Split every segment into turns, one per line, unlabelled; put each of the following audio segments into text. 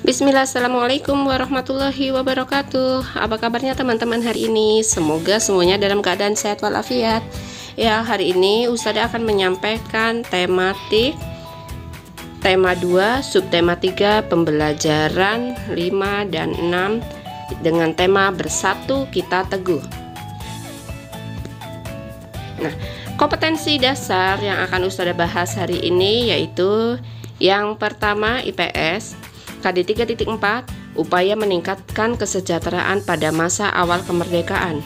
Bismillah, assalamualaikum warahmatullahi wabarakatuh. Apa kabarnya teman-teman hari ini? Semoga semuanya dalam keadaan sehat walafiat. Ya, hari ini Ustazah akan menyampaikan tematik tema 2, subtema 3, pembelajaran 5 dan 6 dengan tema Bersatu Kita Teguh. Nah, kompetensi dasar yang akan Ustazah bahas hari ini yaitu yang pertama IPS KD 3.4, upaya meningkatkan kesejahteraan pada masa awal kemerdekaan.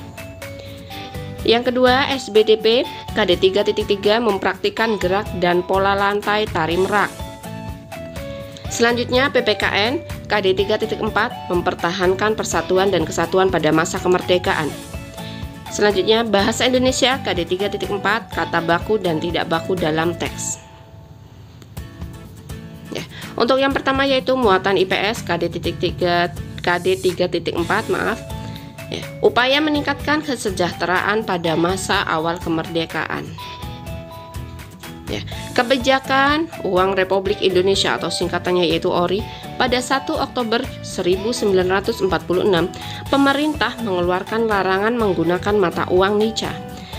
Yang kedua SBDP KD 3.3, mempraktikkan gerak dan pola lantai tari merak. Selanjutnya PPKN KD 3.4, mempertahankan persatuan dan kesatuan pada masa kemerdekaan. Selanjutnya Bahasa Indonesia KD 3.4, kata baku dan tidak baku dalam teks. Untuk yang pertama yaitu muatan IPS KD 3.4, upaya meningkatkan kesejahteraan pada masa awal kemerdekaan. Kebijakan Uang Republik Indonesia atau singkatannya yaitu ORI, pada 1 Oktober 1946 pemerintah mengeluarkan larangan menggunakan mata uang nica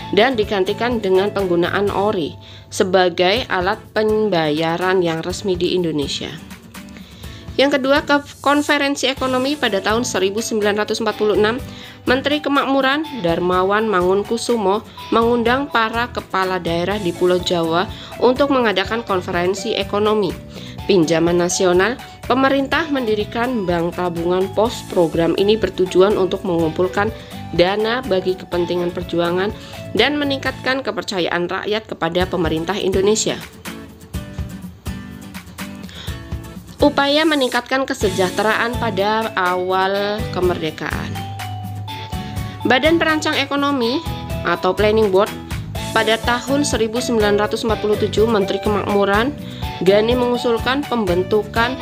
dan digantikan dengan penggunaan ORI sebagai alat pembayaran yang resmi di Indonesia. Yang kedua, Konferensi Ekonomi pada tahun 1946, Menteri Kemakmuran Darmawan Mangunkusumo mengundang para kepala daerah di Pulau Jawa untuk mengadakan konferensi ekonomi. Pinjaman nasional, pemerintah mendirikan Bank Tabungan Pos. Program ini bertujuan untuk mengumpulkan dana bagi kepentingan perjuangan dan meningkatkan kepercayaan rakyat kepada pemerintah Indonesia. Upaya meningkatkan kesejahteraan pada awal kemerdekaan. Badan Perancang Ekonomi atau Planning Board pada tahun 1947, Menteri Kemakmuran Gani mengusulkan pembentukan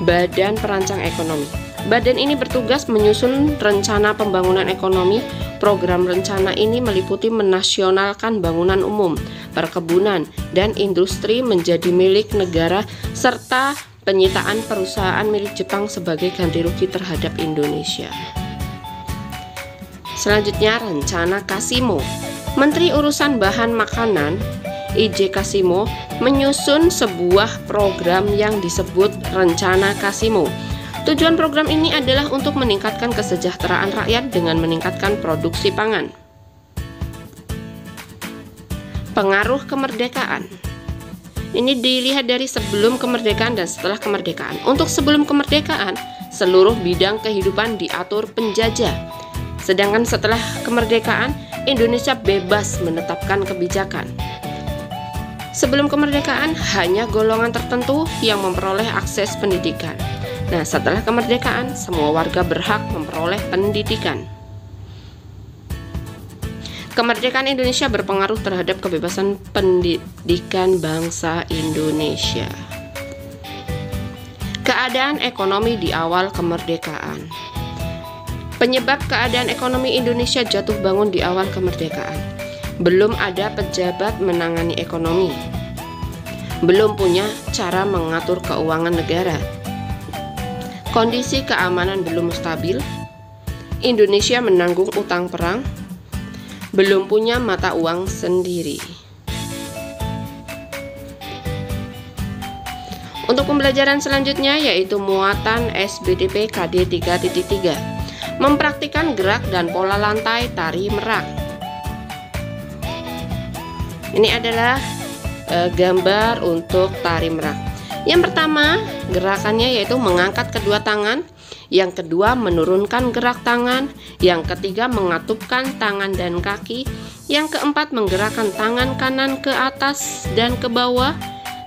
Badan Perancang Ekonomi. Badan ini bertugas menyusun rencana pembangunan ekonomi. Program rencana ini meliputi menasionalkan bangunan umum, perkebunan, dan industri menjadi milik negara serta penyitaan perusahaan milik Jepang sebagai ganti rugi terhadap Indonesia. Selanjutnya Rencana Kasimo. Menteri Urusan Bahan Makanan I.J. Kasimo menyusun sebuah program yang disebut Rencana Kasimo. Tujuan program ini adalah untuk meningkatkan kesejahteraan rakyat dengan meningkatkan produksi pangan. Pengaruh kemerdekaan. Ini dilihat dari sebelum kemerdekaan dan setelah kemerdekaan. Untuk sebelum kemerdekaan, seluruh bidang kehidupan diatur penjajah. Sedangkan setelah kemerdekaan, Indonesia bebas menetapkan kebijakan. Sebelum kemerdekaan, hanya golongan tertentu yang memperoleh akses pendidikan. Nah, setelah kemerdekaan, semua warga berhak memperoleh pendidikan. Kemerdekaan Indonesia berpengaruh terhadap kebebasan pendidikan bangsa Indonesia. Keadaan ekonomi di awal kemerdekaan. Penyebab keadaan ekonomi Indonesia jatuh bangun di awal kemerdekaan. Belum ada pejabat menangani ekonomi. Belum punya cara mengatur keuangan negara. Kondisi keamanan belum stabil. Indonesia menanggung utang perang. Belum punya mata uang sendiri. Untuk pembelajaran selanjutnya yaitu muatan SBDP KD 3.3, mempraktikkan gerak dan pola lantai tari merak. Ini adalah gambar untuk tari merak. Yang pertama, gerakannya yaitu mengangkat kedua tangan. Yang kedua, menurunkan gerak tangan. Yang ketiga, mengatupkan tangan dan kaki. Yang keempat, menggerakkan tangan kanan ke atas dan ke bawah.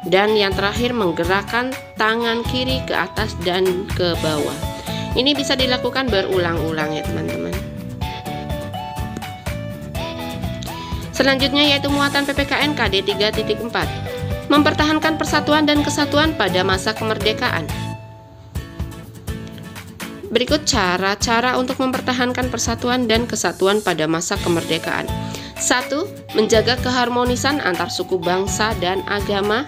Dan yang terakhir, menggerakkan tangan kiri ke atas dan ke bawah. Ini bisa dilakukan berulang-ulang ya teman-teman. Selanjutnya yaitu muatan PPKN KD 3.4, mempertahankan persatuan dan kesatuan pada masa kemerdekaan. Berikut cara-cara untuk mempertahankan persatuan dan kesatuan pada masa kemerdekaan. 1. Menjaga keharmonisan antar suku bangsa dan agama.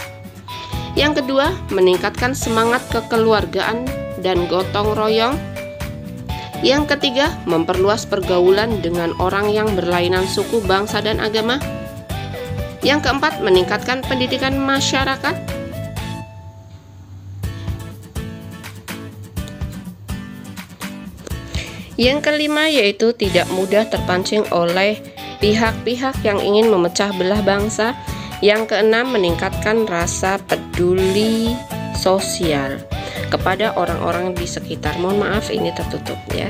Yang kedua, meningkatkan semangat kekeluargaan dan gotong royong. Yang ketiga, memperluas pergaulan dengan orang yang berlainan suku, bangsa, dan agama. Yang keempat, meningkatkan pendidikan masyarakat. Yang kelima yaitu tidak mudah terpancing oleh pihak-pihak yang ingin memecah belah bangsa. Yang keenam, meningkatkan rasa peduli sosial kepada orang-orang di sekitar. Mohon maaf, ini tertutup ya.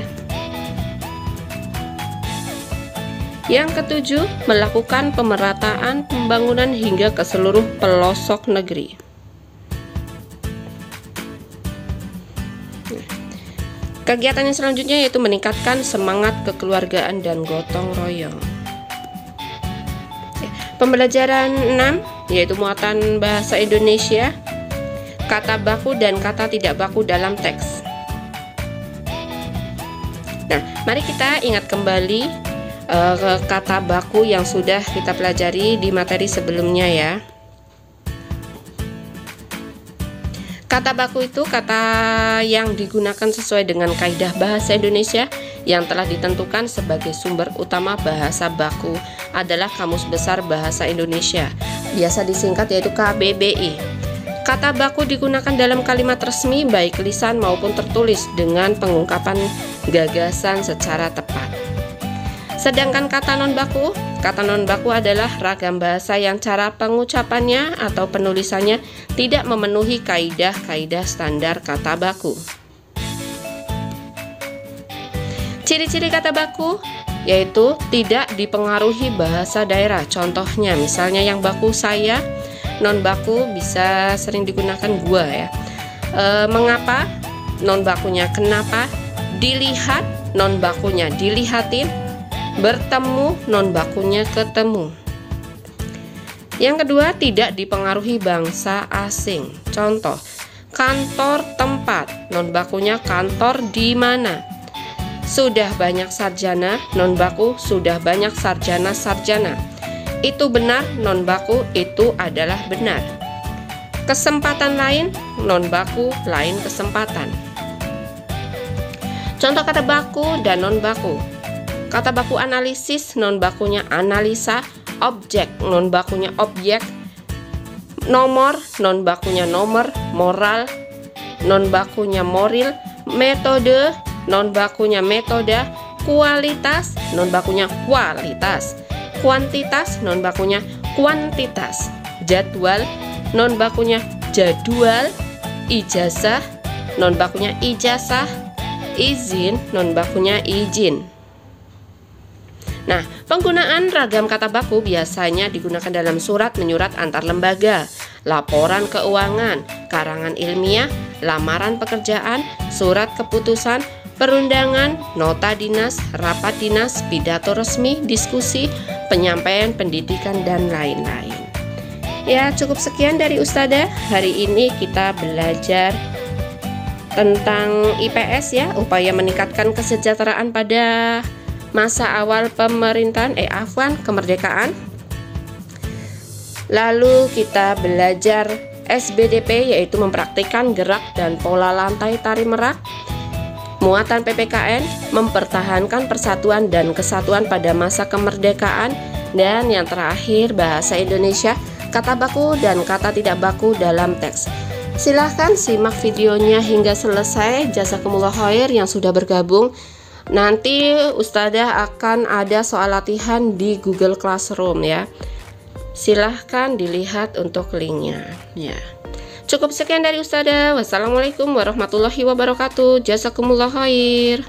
Yang ketujuh, melakukan pemerataan pembangunan hingga ke seluruh pelosok negeri. Kegiatan yang selanjutnya yaitu meningkatkan semangat kekeluargaan dan gotong royong. Pembelajaran 6 yaitu muatan bahasa Indonesia, kata baku dan kata tidak baku dalam teks. Nah, mari kita ingat kembali kata baku yang sudah kita pelajari di materi sebelumnya ya. Kata baku itu kata yang digunakan sesuai dengan kaidah bahasa Indonesia yang telah ditentukan sebagai sumber utama bahasa baku adalah Kamus Besar Bahasa Indonesia, biasa disingkat yaitu KBBI. Kata baku digunakan dalam kalimat resmi baik lisan maupun tertulis dengan pengungkapan gagasan secara tepat. Sedangkan kata non baku adalah ragam bahasa yang cara pengucapannya atau penulisannya tidak memenuhi kaidah-kaidah standar kata baku. Ciri-ciri kata baku yaitu tidak dipengaruhi bahasa daerah. Contohnya misalnya yang baku saya, non baku bisa sering digunakan gua ya. Mengapa, non bakunya kenapa. Dilihat, non bakunya dilihatin. Bertemu, non bakunya ketemu. Yang kedua, tidak dipengaruhi bangsa asing. Contoh, kantor tempat, non bakunya kantor di mana. Sudah banyak sarjana, non baku sudah banyak sarjana-sarjana. Itu benar, non baku itu adalah benar. Kesempatan lain, non baku lain kesempatan. Contoh kata baku dan non baku. Kata baku analisis, non bakunya analisa. Objek, non bakunya objek. Nomor, non bakunya nomor. Moral, non bakunya moral. Metode, non bakunya metode. Kualitas, non bakunya kualitas. Kuantitas, non bakunya kuantitas. Jadwal, non bakunya jadwal. Ijazah, non bakunya ijazah. Izin, non bakunya izin. Nah, penggunaan ragam kata baku biasanya digunakan dalam surat menyurat antar lembaga, laporan keuangan, karangan ilmiah, lamaran pekerjaan, surat keputusan, perundangan, nota dinas, rapat dinas, pidato resmi, diskusi, penyampaian pendidikan, dan lain-lain. Ya, cukup sekian dari Ustazah. Hari ini kita belajar tentang IPS ya, upaya meningkatkan kesejahteraan pada masa awal pemerintahan kemerdekaan. Lalu kita belajar SBDP yaitu mempraktikkan gerak dan pola lantai tari merak. Muatan PPKN, mempertahankan persatuan dan kesatuan pada masa kemerdekaan. Dan yang terakhir, bahasa Indonesia, kata baku dan kata tidak baku dalam teks. Silahkan simak videonya hingga selesai. Jazakumullah khair yang sudah bergabung. Nanti Ustazah akan ada soal latihan di Google Classroom ya. Silahkan dilihat untuk linknya ya. Cukup sekian dari Ustazah. Wassalamualaikum warahmatullahi wabarakatuh. Jazakumullah khair.